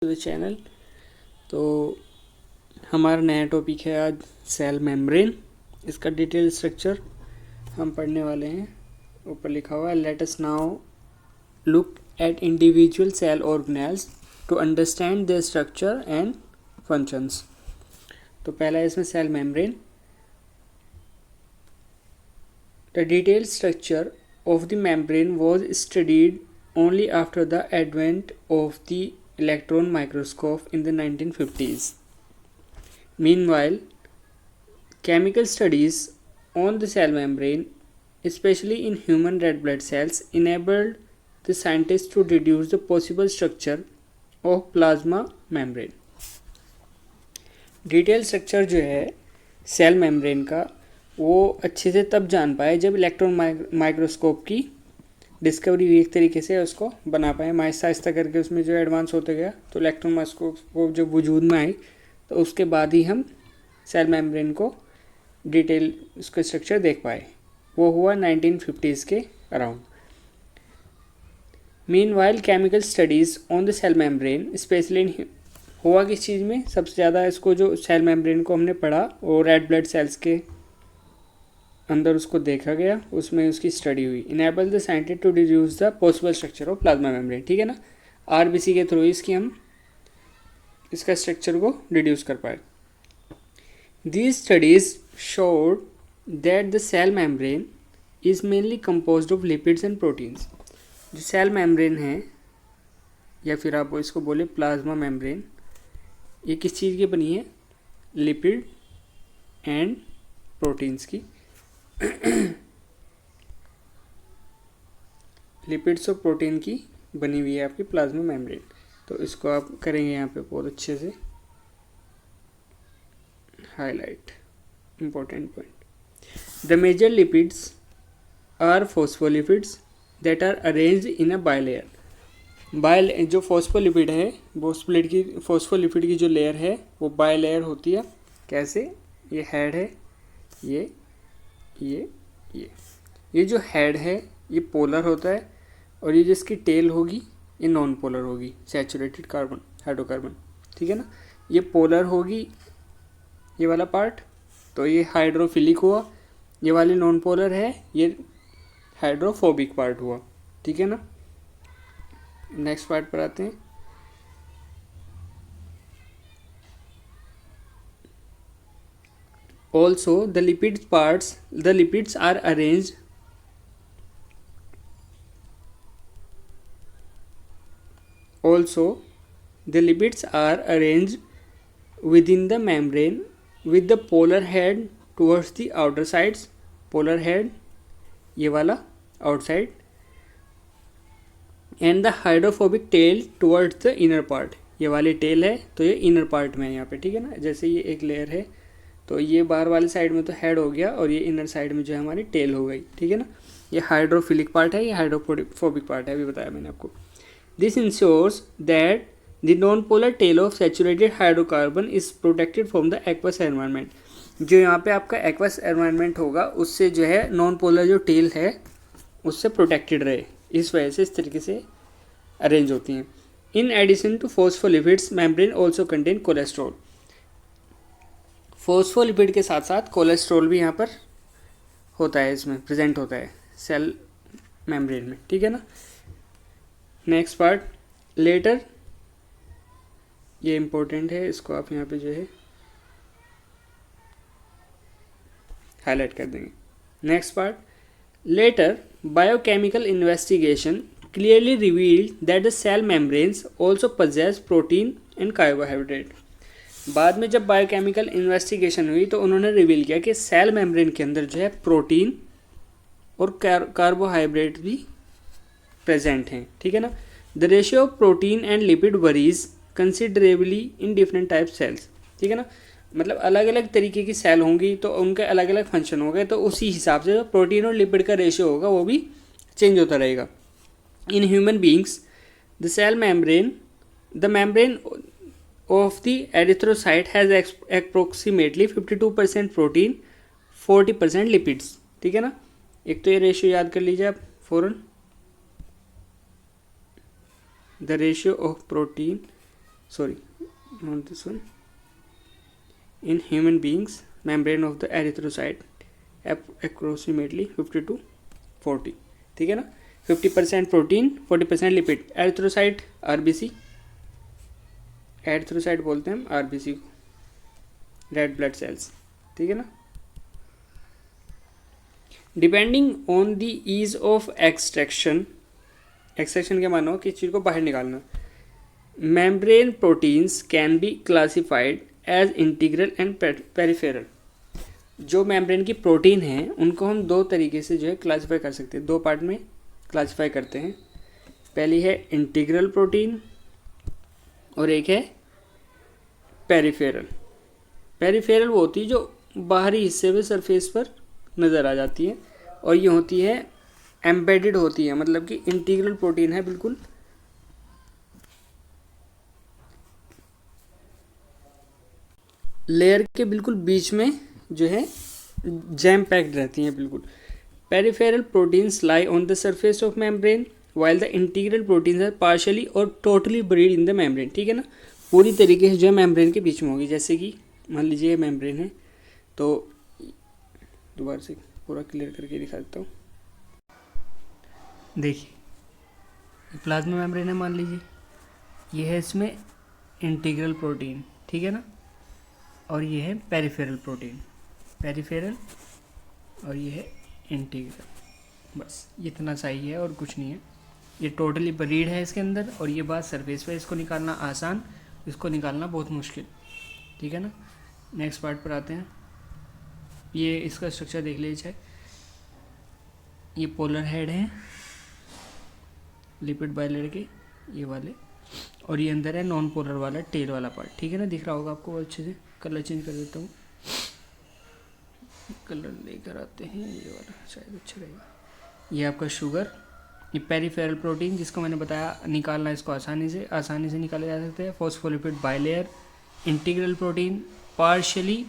The channel. तो हमारा नया टॉपिक है आज सेल मेम्ब्रेन। इसका डिटेल स्ट्रक्चर हम पढ़ने वाले हैं। ऊपर लिखा हुआ है let us now look at individual cell organelles to understand their structure and functions. तो पहला है इसमें cell membrane. The detail structure of the membrane was studied only after the advent of the electron microscope in the 1950s. Meanwhile, chemical studies on the cell membrane, especially in human red blood cells, enabled the scientists to deduce the possible structure of plasma membrane. Detail structure जो है cell membrane का वो अच्छे से तब जान पाए जब इलेक्ट्रॉन माइक्रोस्कोप की डिस्कवरी हुई, एक तरीके से उसको बना पाए। आहिस्ता आहिस्ता करके उसमें जो एडवांस होते गया तो इलेक्ट्रॉन माइक्रोस्कोप जब वजूद में आई तो उसके बाद ही हम सेल मेम्ब्रेन को डिटेल उसका स्ट्रक्चर देख पाए। वो हुआ 1950s के around. Meanwhile chemical studies on the cell membrane specially in हुआ किस चीज़ में सबसे ज़्यादा, इसको जो सेल मेम्ब्रेन को हमने पढ़ा वो रेड ब्लड सेल्स के अंदर उसको देखा गया, उसमें उसकी स्टडी हुई। Enable the scientist to deduce the possible structure of plasma membrane. ठीक है ना, आरबीसी के थ्रू इसकी हम इसका स्ट्रक्चर को डिड्यूस कर पाए। These studies showed that the cell membrane is mainly composed of lipids and proteins. जो सेल मेम्ब्रेन है या फिर आप इसको बोले प्लाज्मा मेम्ब्रेन, ये किस चीज़ की बनी है? लिपिड एंड प्रोटीन्स की। लिपिड्स और प्रोटीन की बनी हुई है आपकी प्लाज्मा मेम्ब्रेन। तो इसको आप करेंगे यहाँ पे बहुत अच्छे से highlight important point. The major lipids are phospholipids that are arranged in a bilayer. जो फॉस्फोलिपिड है वो फॉस्फोलिपिड की जो लेयर है वो बायलेयर होती है। कैसे? ये हेड है, ये जो हेड है ये पोलर होता है और ये जिसकी टेल होगी ये नॉन पोलर होगी, सैचुरेटेड कार्बन हाइड्रोकार्बन। ठीक है ना, ये पोलर होगी ये वाला पार्ट, तो ये हाइड्रोफिलिक हुआ। ये वाली नॉन पोलर है, ये हाइड्रोफोबिक पार्ट हुआ। ठीक है ना, नेक्स्ट पार्ट पर आते हैं। Also, the lipids are arranged within the membrane with the polar head towards the outer sides, polar head ये वाला outside, and the hydrophobic tail towards the inner part। ये वाली टेल है तो ये इनर पार्ट में है यहाँ पे। ठीक है ना, जैसे ये एक लेयर है तो ये बाहर वाली साइड में तो हेड हो गया और ये इनर साइड में जो है हमारी टेल हो गई। ठीक है ना, ये हाइड्रोफिलिक पार्ट है, ये हाइड्रोफोबिक पार्ट है, अभी बताया मैंने आपको। This ensures that the non polar tail of saturated hydrocarbon is protected from the aqueous environment. जो यहाँ पे आपका एक्वस एनवायरनमेंट होगा उससे जो है नॉन पोलर जो टेल है उससे प्रोटेक्टेड रहे, इस वजह से इस तरीके से अरेंज होती हैं। In addition to phospholipids membrane also contain cholesterol. Phospholipid के साथ साथ कोलेस्ट्रॉल भी यहाँ पर होता है, इसमें प्रेजेंट होता है सेल मेम्ब्रेन में। ठीक है ना, नेक्स्ट पार्ट लेटर, ये इम्पोर्टेंट है, इसको आप यहाँ पे जो है हाईलाइट कर देंगे। Next part later biochemical investigation clearly revealed that the cell membranes also possess protein and carbohydrate। बाद में जब बायोकेमिकल इन्वेस्टिगेशन हुई तो उन्होंने रिवील किया कि सेल मेम्ब्रेन के अंदर जो है प्रोटीन और कार्बोहाइड्रेट भी प्रेजेंट हैं। ठीक है ना, the ratio of protein and lipid varies considerably in different type cells. ठीक है ना, मतलब अलग अलग तरीके की सेल होंगी तो उनके अलग अलग फंक्शन होंगे, तो उसी हिसाब से जो प्रोटीन और लिपिड का रेशियो होगा वो भी चेंज होता रहेगा। In human beings, the membrane of the erythrocyte has approximately 52% protein, 40% lipids। ठीक है ना, एक तो ये रेशियो याद कर लीजिए आप फौरन। the ratio of protein sorry, not this one. In human beings, membrane of the erythrocyte approximately 50 to 40, ठीक है ना. 50% protein, 40% lipid. Erythrocyte RBC, erythrocyte बोलते हैं हम आरबीसी को, रेड ब्लड सेल्स, ठीक है ना. Depending on the ease of extraction, extraction क्या मानो, किस चीज़ को बाहर निकालना. Membrane proteins can be classified as integral and peripheral. जो मेम्ब्रेन की प्रोटीन है उनको हम दो तरीके से जो है क्लासिफाई कर सकते हैं, दो पार्ट में क्लासिफाई करते हैं. पहली है इंटीग्रल प्रोटीन और एक है पेरिफेरल. पेरिफेरल वो होती है जो बाहरी हिस्से में सरफेस पर नज़र आ जाती है, और ये होती है एम्बेडेड होती है, मतलब कि इंटीग्रल प्रोटीन है बिल्कुल लेयर के बिल्कुल बीच में जो है जैम पैक्ड रहती हैं बिल्कुल. Peripheral proteins lie on the surface of membrane while the integral proteins are partially और totally buried in the membrane, ठीक है ना. पूरी तरीके से जो है मेम्ब्रेन के बीच में होगी. जैसे कि मान लीजिए मेम्ब्रेन है, तो दोबारा से पूरा क्लियर करके दिखा देता हूँ. देखिए प्लाज्मा मेम्ब्रेन है, मान लीजिए ये है, इसमें इंटीग्रल प्रोटीन, ठीक है ना, और ये है पेरिफेरल प्रोटीन, पेरिफेरल, और ये है इंटीग्रल. बस इतना सा ही है और कुछ नहीं है. ये टोटली बरीड है इसके अंदर, और ये बात सरफेस पे, इसको निकालना आसान, इसको निकालना बहुत मुश्किल, ठीक है ना. नेक्स्ट पार्ट पर आते हैं. ये इसका स्ट्रक्चर देख लीजिए. ये पोलर हेड है लिपिड बाइलेयर के, ये वाले, और ये अंदर है नॉन पोलर वाला टेल वाला पार्ट, ठीक है ना. दिख रहा होगा आपको अच्छे से. कलर चेंज कर देता हूँ, कलर लेकर आते हैं, ये वाला शायद अच्छा रहेगा. ये आपका शुगर, ये पेरिफेरल प्रोटीन जिसको मैंने बताया निकालना, इसको आसानी से निकाले जा सकते हैं. Phospholipid bilayer, integral protein, partially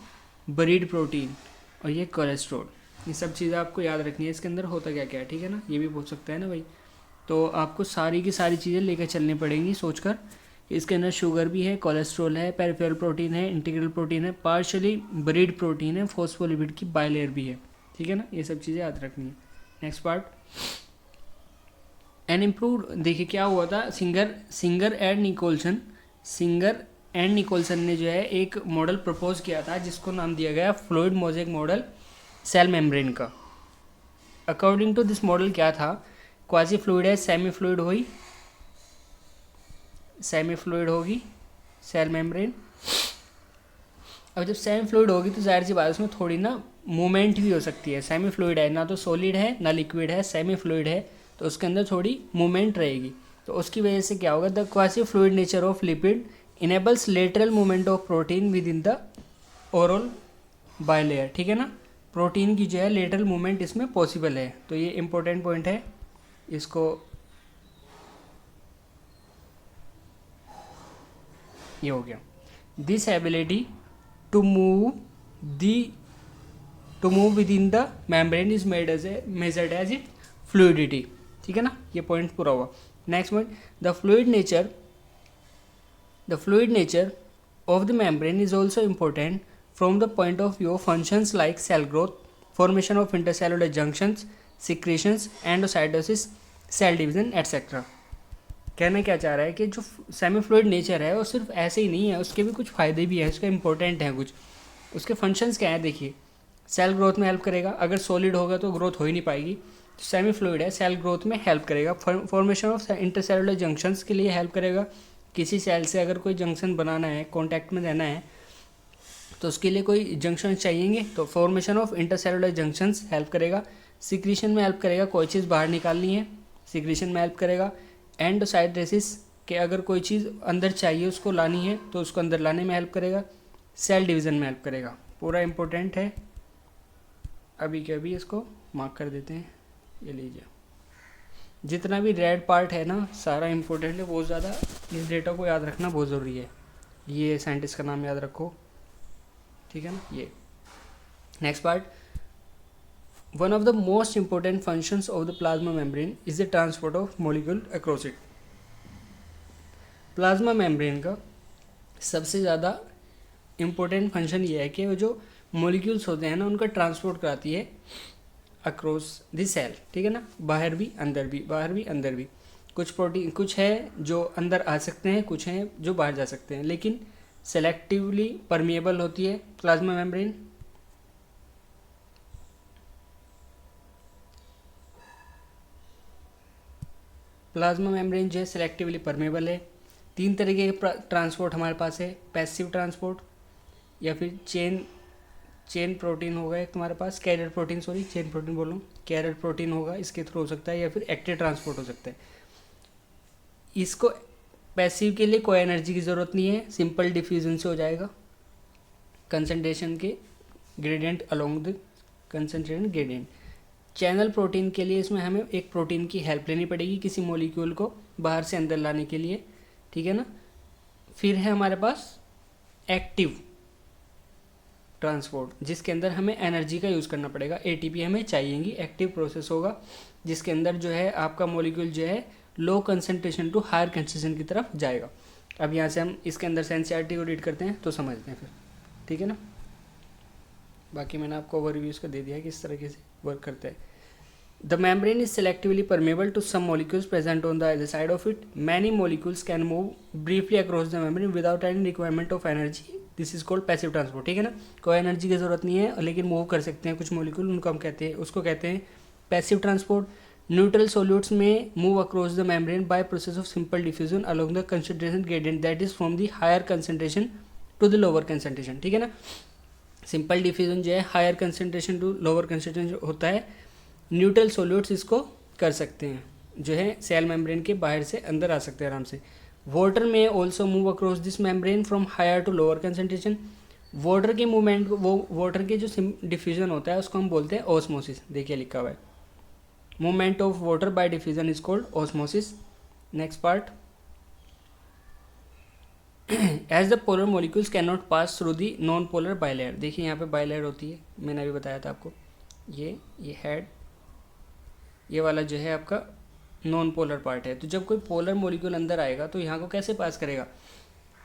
buried protein, और ये कोलेस्ट्रॉल. ये सब चीज़ें आपको याद रखनी है. इसके अंदर होता क्या क्या है, ठीक है ना, ये भी पूछ सकता है ना भाई. तो आपको सारी की सारी चीज़ें लेकर चलनी पड़ेंगी सोचकर. इसके अंदर शुगर भी है, कोलेस्ट्रॉल है, पेरिफेरल प्रोटीन है, इंटीग्रल प्रोटीन है, पार्शियली बरीड प्रोटीन है, फॉस्फोलिपिड की बाइलेयर भी है, ठीक है ना. ये सब चीज़ें याद रखनी है. Next part, an improve. देखिए क्या हुआ था, सिंगर एंड निकोलसन ने जो है एक मॉडल प्रपोज किया था जिसको नाम दिया गया fluid mosaic model cell membrane का. अकॉर्डिंग टू दिस मॉडल क्या था, क्वासी फ्लूइड है, सेमी फ्लूइड होगी सेल मेम्ब्रेन. अब जब सेमी फ्लूइड होगी तो जाहिर सी बात है उसमें थोड़ी ना मूवमेंट भी हो सकती है. सेमी फ्लूइड है, ना तो सॉलिड है ना लिक्विड है, सेमी फ्लूइड है, तो उसके अंदर थोड़ी मूवमेंट रहेगी. तो उसकी वजह से क्या होगा, the quasi fluid nature of lipid enables lateral movement of protein with in the oral bilayer, ठीक है ना. प्रोटीन की जो है लेटरल मूवमेंट इसमें पॉसिबल है. तो ये इंपॉर्टेंट पॉइंट है, इसको ये हो गया. This ability to move within the membrane is measured as it fluidity, ठीक है ना. ये पॉइंट पूरा हुआ. Next point, the fluid nature of the membrane is also important from the point of view of functions like cell growth, formation of intercellular junctions, secretions, endocytosis, cell division etcetera. कहना क्या चाह रहा है कि जो semi fluid nature है वो सिर्फ ऐसे ही नहीं है, उसके भी कुछ फ़ायदे भी है, उसके इंपॉर्टेंट हैं कुछ. उसके फंक्शंस क्या हैं, देखिए. सेल ग्रोथ में हेल्प करेगा, अगर सॉलिड होगा तो ग्रोथ हो ही नहीं पाएगी. तो सेमी फ्लूइड है, सेल ग्रोथ में हेल्प करेगा. फॉर्मेशन ऑफ इंटरसेलुलर जंक्शंस के लिए हेल्प करेगा. किसी सेल से अगर कोई जंक्शन बनाना है, कॉन्टैक्ट में रहना है, तो उसके लिए कोई जंक्शन चाहिएंगे, तो formation of intercellular junctions help करेगा. सिक्रीशन में हेल्प करेगा, कोई चीज़ बाहर निकालनी है, सिक्रीशन में हेल्प करेगा. एंडोसाइटोसिस के अगर कोई चीज़ अंदर चाहिए उसको लानी है तो उसको अंदर लाने में हेल्प करेगा. सेल डिवीज़न में हेल्प करेगा. पूरा इंपॉर्टेंट है. अभी के अभी इसको मार्क कर देते हैं. ये लीजिए, जितना भी रेड पार्ट है ना सारा इंपॉर्टेंट है बहुत ज़्यादा. इस डेटा को याद रखना बहुत ज़रूरी है. ये साइंटिस्ट का नाम याद रखो, ठीक है ना. ये next part, one of the most important functions of the plasma membrane is the transport of molecule across it. Plasma membrane का सबसे ज़्यादा इम्पोर्टेंट फंक्शन ये है कि वो जो मॉलिक्यूल्स होते हैं ना उनका ट्रांसपोर्ट कराती है अक्रॉस द सेल, ठीक है ना, बाहर भी अंदर भी, बाहर भी अंदर भी। कुछ प्रोटीन कुछ है जो अंदर आ सकते हैं, कुछ हैं जो बाहर जा सकते हैं, लेकिन सेलेक्टिवली परमिएबल होती है प्लाज्मा मेम्ब्रेन। प्लाज्मा मेम्ब्रेन जो है सेलेक्टिवली परमेबल है। 3 तरीके के ट्रांसपोर्ट हमारे पास है, पैसिव ट्रांसपोर्ट या फिर चेन प्रोटीन होगा एक तुम्हारे पास, carrier protein, sorry chain protein बोल रहा हूँ, कैरियर प्रोटीन होगा, इसके थ्रू हो सकता है, या फिर एक्टिव ट्रांसपोर्ट हो सकता है। इसको पैसिव के लिए कोई एनर्जी की ज़रूरत नहीं है, सिंपल डिफ्यूजन से हो जाएगा, कंसंट्रेशन के gradient along the concentration gradient. Channel protein के लिए इसमें हमें एक प्रोटीन की हेल्प लेनी पड़ेगी किसी मॉलिक्यूल को बाहर से अंदर लाने के लिए, ठीक है ना। फिर है हमारे पास एक्टिव ट्रांसपोर्ट, जिसके अंदर हमें एनर्जी का यूज़ करना पड़ेगा, एटीपी हमें चाहिएगी। एक्टिव प्रोसेस होगा जिसके अंदर जो है आपका मॉलिक्यूल जो है low concentration to higher concentration की तरफ जाएगा। अब यहाँ से हम इसके अंदर सेंसिटिविटी को रीड करते हैं तो समझते हैं फिर, ठीक है ना। बाकी मैंने आपको ओवरव्यू इसका दे दिया है किस तरीके से वर्क करता है। The membrane is selectively permeable to some molecules present on the other side of it. Many molecules can move briefly across the membrane without any requirement of energy, this is called passive transport, ठीक है ना। कोई energy की जरूरत नहीं है लेकिन move कर सकते हैं कुछ मॉलिक्यूल, उनको हम कहते हैं, उसको कहते हैं passive transport. Neutral solutes may move across the membrane by process of simple diffusion along the concentration gradient that is from the higher concentration to the lower concentration, ठीक है ना। सिंपल डिफ्यूजन जो है higher concentration to lower concentration होता है। Neutral solutes इसको कर सकते हैं, जो है सेल मेम्ब्रेन के बाहर से अंदर आ सकते हैं आराम से। Water may also move across this membrane from higher to lower concentration. Water के मूवमेंट को, वो वाटर के जो डिफ्यूजन होता है उसको हम बोलते हैं ऑस्मोसिस, देखिए लिखा हुआ है, movement of water by diffusion is called osmosis. Next part, as the polar molecules can not pass through the non polar bilayer. देखिए यहाँ पे बाइलेयर होती है, मैंने अभी बताया था आपको, ये हेड, ये वाला जो है आपका नॉन पोलर पार्ट है। तो जब कोई पोलर मॉलिक्यूल अंदर आएगा तो यहाँ को कैसे पास करेगा,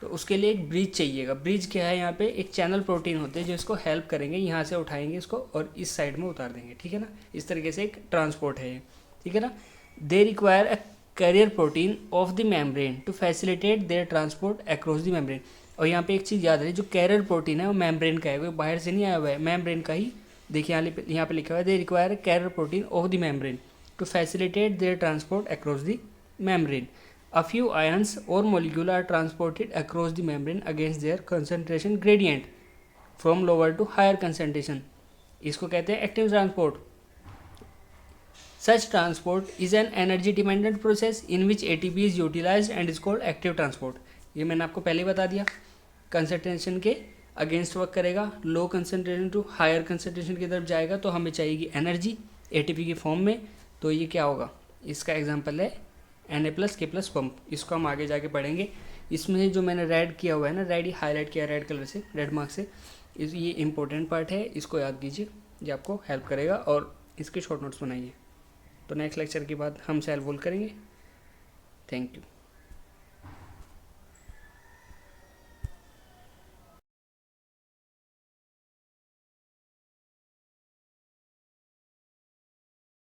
तो उसके लिए एक ब्रिज चाहिएगा। ब्रिज क्या है, यहाँ पे एक चैनल प्रोटीन होते हैं जो इसको हेल्प करेंगे, यहाँ से उठाएंगे इसको और इस साइड में उतार देंगे, ठीक है ना। इस तरीके से एक ट्रांसपोर्ट है ये, ठीक है ना। They require a carrier protein of the membrane to facilitate their transport across the membrane. और यहाँ पे एक चीज़ याद रहे, जो कैरियर प्रोटीन है वो मेम्ब्रेन का है, वो बाहर से नहीं आया हुआ है, मेम्ब्रेन का ही। देखिए यहाँ पे लिखा हुआ है, दे require a carrier protein of the membrane to facilitate their transport across the membrane. A few ions or molecule are transported across the membrane against their concentration gradient from lower to higher concentration. इसको कहते हैं active transport. Such transport is an energy dependent process in which ATP is utilized and is called active transport. ये मैंने आपको पहले बता दिया, concentration के अगेंस्ट वर्क करेगा, low concentration to higher concentration की तरफ जाएगा तो हमें चाहिएगी एनर्जी ATP की फॉर्म में। तो ये क्या होगा, इसका एग्जांपल है Na+K+ पंप, इसको हम आगे जाके पढ़ेंगे। इसमें जो मैंने रेड किया हुआ है ना, रेड ही हाईलाइट किया रेड कलर से, रेड मार्क से, ये इंपॉर्टेंट पार्ट है, इसको याद कीजिए, ये आपको हेल्प करेगा और इसके शॉर्ट नोट्स बनाइए। तो नेक्स्ट लेक्चर के बाद हम सेल वॉल करेंगे। Thank you.